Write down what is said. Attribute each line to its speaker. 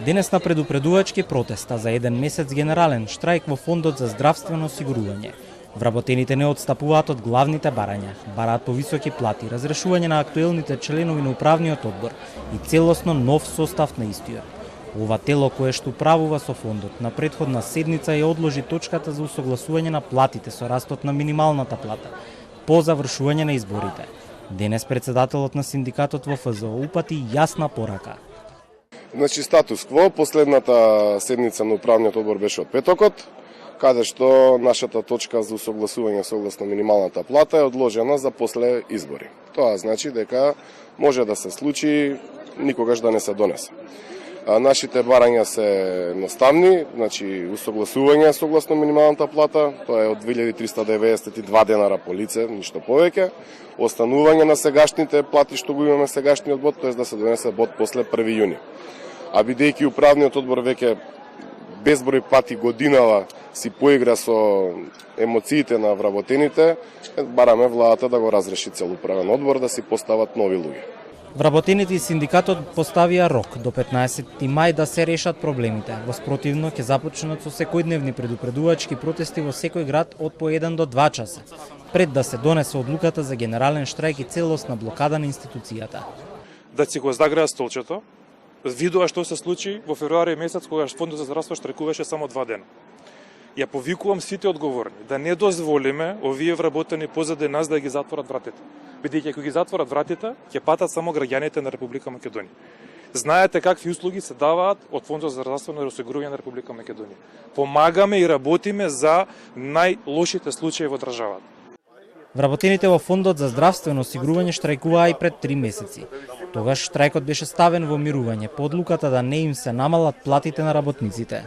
Speaker 1: Денес на предупредувачки протеста за еден месец генерален штрајк во Фондот за здравствено осигурување. Вработените не отстапуваат од главните барања, бараат повисоки плати, разрешување на актуелните членови на управниот одбор и целосно нов состав на истиот. Ова тело кое што управува со фондот на претходна седница ја одложи точката за усогласување на платите со растот на минималната плата по завршување на изборите. Денес председателот на синдикатот во ФЗО упати јасна порака.
Speaker 2: Значи статус кво, последната седница на управниот одбор беше од петокот, каде што нашата точка за усогласување согласно минималната плата е одложена за после избори. Тоа значи дека може да се случи никогаш да не се донесе. Нашите барања се едноставни, значи усогласување согласно минималната плата, тоа е од 2392 денара по лице, ништо повеќе, останување на сегашните плати што го имаме сегашниот бод, тоа е да се донесе бод после 1 јуни. А бидејќи управниот одбор веќе безброј пати годинава си поигра со емоциите на вработените, бараме владата да го разреши цел управен одбор, да си постават нови луѓе.
Speaker 1: Вработените и синдикатот поставија рок до 15 мај да се решат проблемите. Во спротивно ќе започнат со секојдневни предупредувачки протести во секој град од по 1 до 2 часа, пред да се донесе одлуката за генерален штрајк и целосна блокада на институцијата.
Speaker 3: Да си го загреа столчето, видува што се случи во февруари месец кога Фондот за здравство штрекуваше само 2 дена. Ја повикувам сите одговорни да не дозволиме овие вработени позади нас да ги затворат вратите. Бидејќи ако ги затворат вратите, ќе патат само граѓаните на Република Македонија. Знаете какви услуги се даваат од Фондот за здравствено осигурување на Република Македонија. Помагаме и работиме за најлошите случаи во државата.
Speaker 1: Вработените во Фондот за здравствено осигурување штрајкуваа и пред 3 месеци. Тогаш штрајкот беше ставен во мирување по одлуката да не им се намалат платите на работниците.